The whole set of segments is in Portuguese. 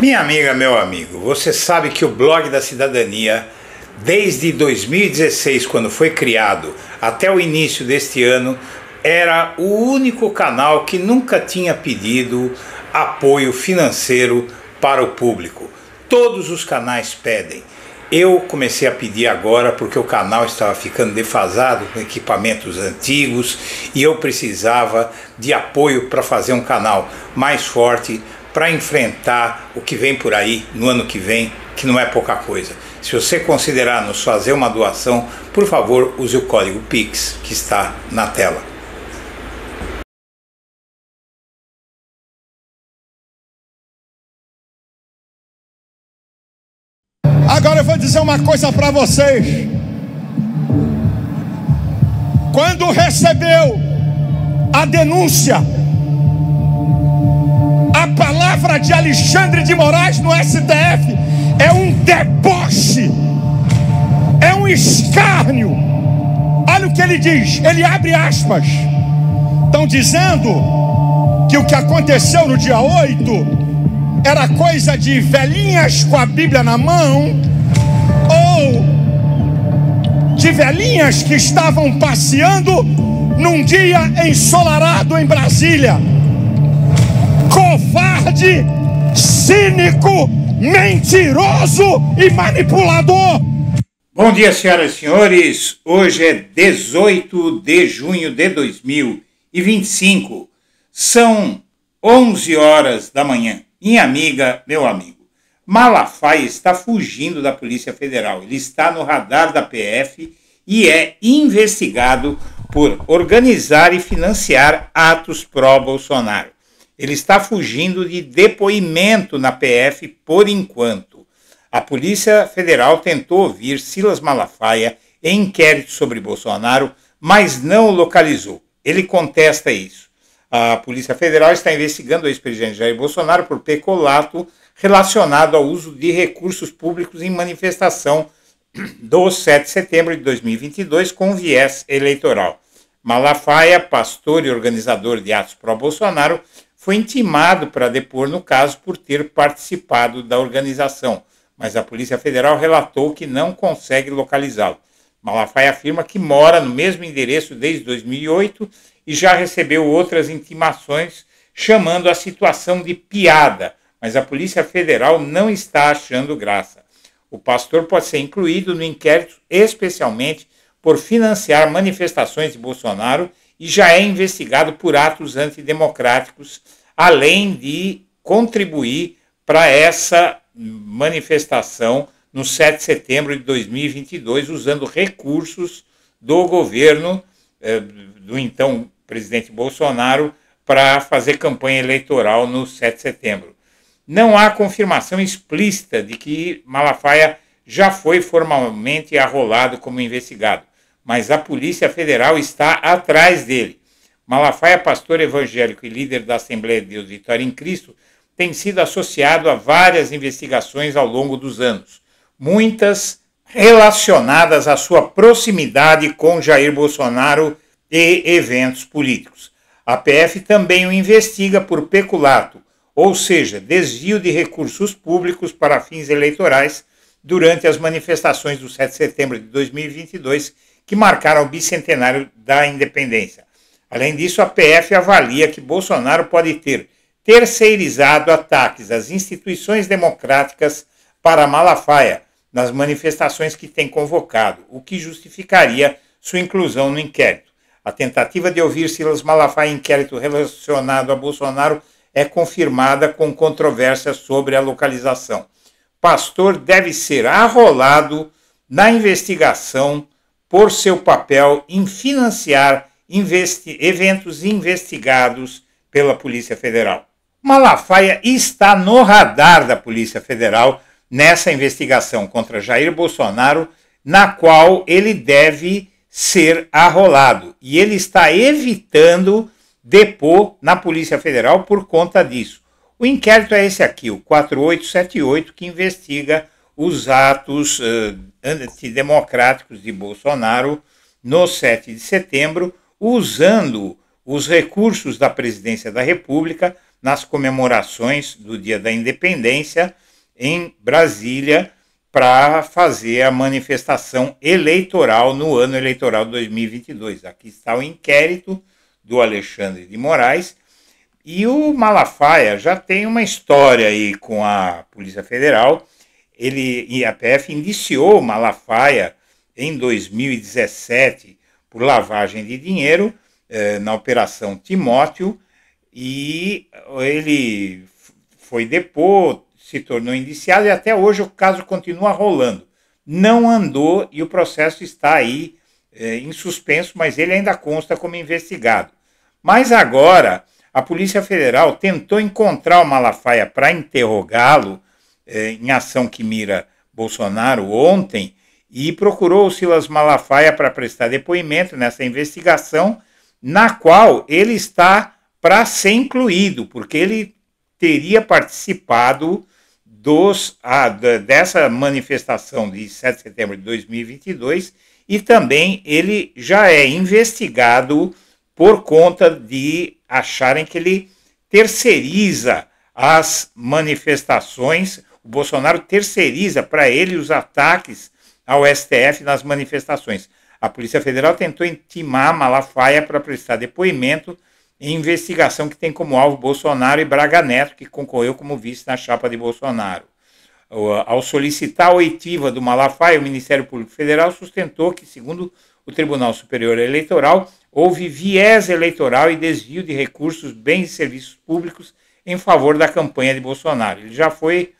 Minha amiga, meu amigo, você sabe que o Blog da Cidadania, desde 2016, quando foi criado, até o início deste ano, era o único canal que nunca tinha pedido apoio financeiro para o público. Todos os canais pedem. Eu comecei a pedir agora porque o canal estava ficando defasado com equipamentos antigos e eu precisava de apoio para fazer um canal mais forte para enfrentar o que vem por aí no ano que vem, que não é pouca coisa. Se você considerar nos fazer uma doação, por favor, use o código PIX que está na tela. Agora eu vou dizer uma coisa para vocês. Quando recebeu a denúncia, a palavra de Alexandre de Moraes no STF é um deboche, é um escárnio. Olha o que ele diz, ele abre aspas. Estão dizendo que o que aconteceu no dia 8 era coisa de velhinhas com a Bíblia na mão, ou de velhinhas que estavam passeando num dia ensolarado em Brasília. Covarde, cínico, mentiroso e manipulador. Bom dia, senhoras e senhores. Hoje é 18 de junho de 2025. São 11 horas da manhã. Minha amiga, meu amigo, Malafaia está fugindo da Polícia Federal. Ele está no radar da PF e é investigado por organizar e financiar atos pró-Bolsonaro. Ele está fugindo de depoimento na PF por enquanto. A Polícia Federal tentou ouvir Silas Malafaia em inquérito sobre Bolsonaro, mas não o localizou. Ele contesta isso. A Polícia Federal está investigando o ex-presidente Jair Bolsonaro por peculato relacionado ao uso de recursos públicos em manifestação do 7 de setembro de 2022 com viés eleitoral. Malafaia, pastor e organizador de atos pró-Bolsonaro, foi intimado para depor no caso por ter participado da organização, mas a Polícia Federal relatou que não consegue localizá-lo. Malafaia afirma que mora no mesmo endereço desde 2008 e já recebeu outras intimações chamando a situação de piada, mas a Polícia Federal não está achando graça. O pastor pode ser incluído no inquérito especialmente por financiar manifestações de Bolsonaro e já é investigado por atos antidemocráticos, além de contribuir para essa manifestação no 7 de setembro de 2022, usando recursos do governo do então presidente Bolsonaro para fazer campanha eleitoral no 7 de setembro. Não há confirmação explícita de que Malafaia já foi formalmente arrolado como investigado, mas a Polícia Federal está atrás dele. Malafaia, pastor evangélico e líder da Assembleia de Deus Vitória em Cristo, tem sido associado a várias investigações ao longo dos anos, muitas relacionadas à sua proximidade com Jair Bolsonaro e eventos políticos. A PF também o investiga por peculato, ou seja, desvio de recursos públicos para fins eleitorais durante as manifestações do 7 de setembro de 2022, que marcaram o bicentenário da independência. Além disso, a PF avalia que Bolsonaro pode ter terceirizado ataques às instituições democráticas para Malafaia nas manifestações que tem convocado, o que justificaria sua inclusão no inquérito. A tentativa de ouvir Silas Malafaia em inquérito relacionado a Bolsonaro é confirmada com controvérsia sobre a localização. Pastor deve ser arrolado na investigação por seu papel em financiar eventos investigados pela Polícia Federal. Malafaia está no radar da Polícia Federal nessa investigação contra Jair Bolsonaro, na qual ele deve ser arrolado. E ele está evitando depor na Polícia Federal por conta disso. O inquérito é esse aqui, o 4878, que investiga os atos antidemocráticos de Bolsonaro no 7 de setembro, usando os recursos da Presidência da República nas comemorações do Dia da Independência em Brasília para fazer a manifestação eleitoral no ano eleitoral de 2022. Aqui está o inquérito do Alexandre de Moraes. E o Malafaia já tem uma história aí com a Polícia Federal. E a PF indiciou o Malafaia em 2017 por lavagem de dinheiro na Operação Timóteo, e ele foi depor, se tornou indiciado e até hoje o caso continua rolando. Não andou e o processo está aí em suspenso, mas ele ainda consta como investigado. Mas agora a Polícia Federal tentou encontrar o Malafaia para interrogá-lo em ação que mira Bolsonaro ontem e procurou o Silas Malafaia para prestar depoimento nessa investigação, na qual ele está para ser incluído, porque ele teria participado dessa manifestação de 7 de setembro de 2022 e também ele já é investigado por conta de acharem que ele terceiriza as manifestações. O Bolsonaro terceiriza para ele os ataques ao STF nas manifestações. A Polícia Federal tentou intimar Malafaia para prestar depoimento em investigação que tem como alvo Bolsonaro e Braga Neto, que concorreu como vice na chapa de Bolsonaro. Ao solicitar a oitiva do Malafaia, o Ministério Público Federal sustentou que, segundo o Tribunal Superior Eleitoral, houve viés eleitoral e desvio de recursos, bens e serviços públicos em favor da campanha de Bolsonaro. Ele já foi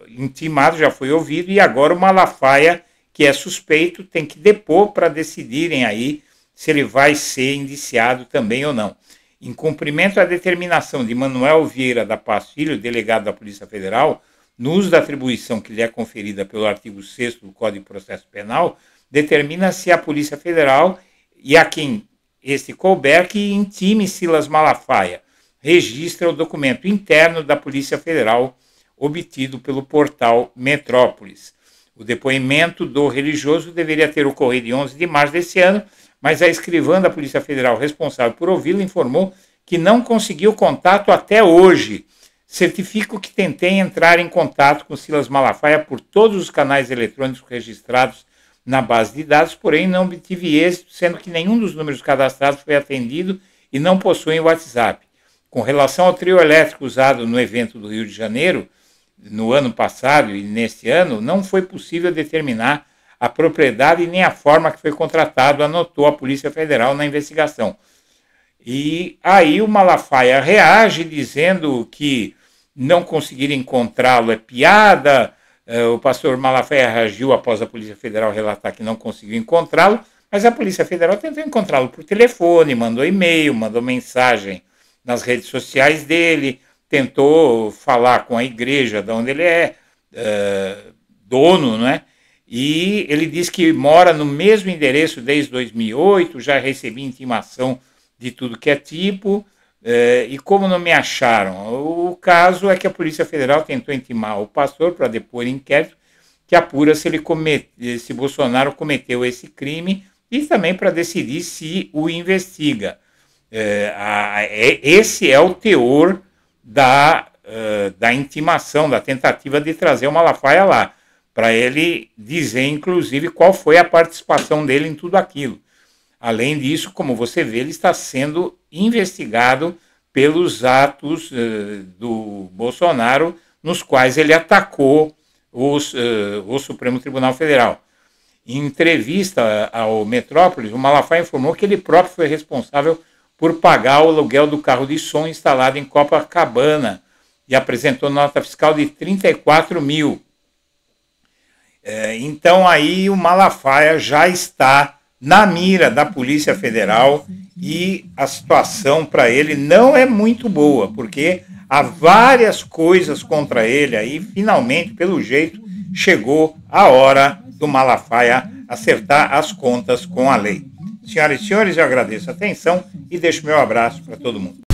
intimado, já foi ouvido, e agora o Malafaia, que é suspeito, tem que depor para decidirem aí se ele vai ser indiciado também ou não. Em cumprimento à determinação de Manuel Vieira da Paz Filho, delegado da Polícia Federal, no uso da atribuição que lhe é conferida pelo artigo 6º do Código de Processo Penal, determina-se a Polícia Federal e a quem este couber que intime Silas Malafaia, registra o documento interno da Polícia Federal obtido pelo portal Metrópolis. O depoimento do religioso deveria ter ocorrido em 11 de março desse ano, mas a escrivã da Polícia Federal responsável por ouvi-lo informou que não conseguiu contato até hoje. Certifico que tentei entrar em contato com Silas Malafaia por todos os canais eletrônicos registrados na base de dados, porém não obtive êxito, sendo que nenhum dos números cadastrados foi atendido e não possuem WhatsApp. Com relação ao trio elétrico usado no evento do Rio de Janeiro, no ano passado e neste ano, não foi possível determinar a propriedade e nem a forma que foi contratado, anotou a Polícia Federal na investigação. E aí o Malafaia reage dizendo que não conseguir encontrá-lo é piada. O pastor Malafaia reagiu após a Polícia Federal relatar que não conseguiu encontrá-lo, mas a Polícia Federal tentou encontrá-lo por telefone, mandou e-mail, mandou mensagem nas redes sociais dele, tentou falar com a igreja de onde ele é dono, né? E ele diz que mora no mesmo endereço desde 2008, já recebi intimação de tudo que é tipo, e como não me acharam? O caso é que a Polícia Federal tentou intimar o pastor para depor inquérito que apura se Bolsonaro cometeu esse crime e também para decidir se o investiga. Esse é o teor da intimação, da tentativa de trazer o Malafaia lá, para ele dizer, inclusive, qual foi a participação dele em tudo aquilo. Além disso, como você vê, ele está sendo investigado pelos atos do Bolsonaro, nos quais ele atacou o Supremo Tribunal Federal. Em entrevista ao Metrópolis, o Malafaia informou que ele próprio foi responsável por pagar o aluguel do carro de som instalado em Copacabana e apresentou nota fiscal de 34 mil. Então aí o Malafaia já está na mira da Polícia Federal e a situação para ele não é muito boa, porque há várias coisas contra ele aí, finalmente, pelo jeito, chegou a hora do Malafaia acertar as contas com a lei. Senhoras e senhores, eu agradeço a atenção e deixo meu abraço para todo mundo.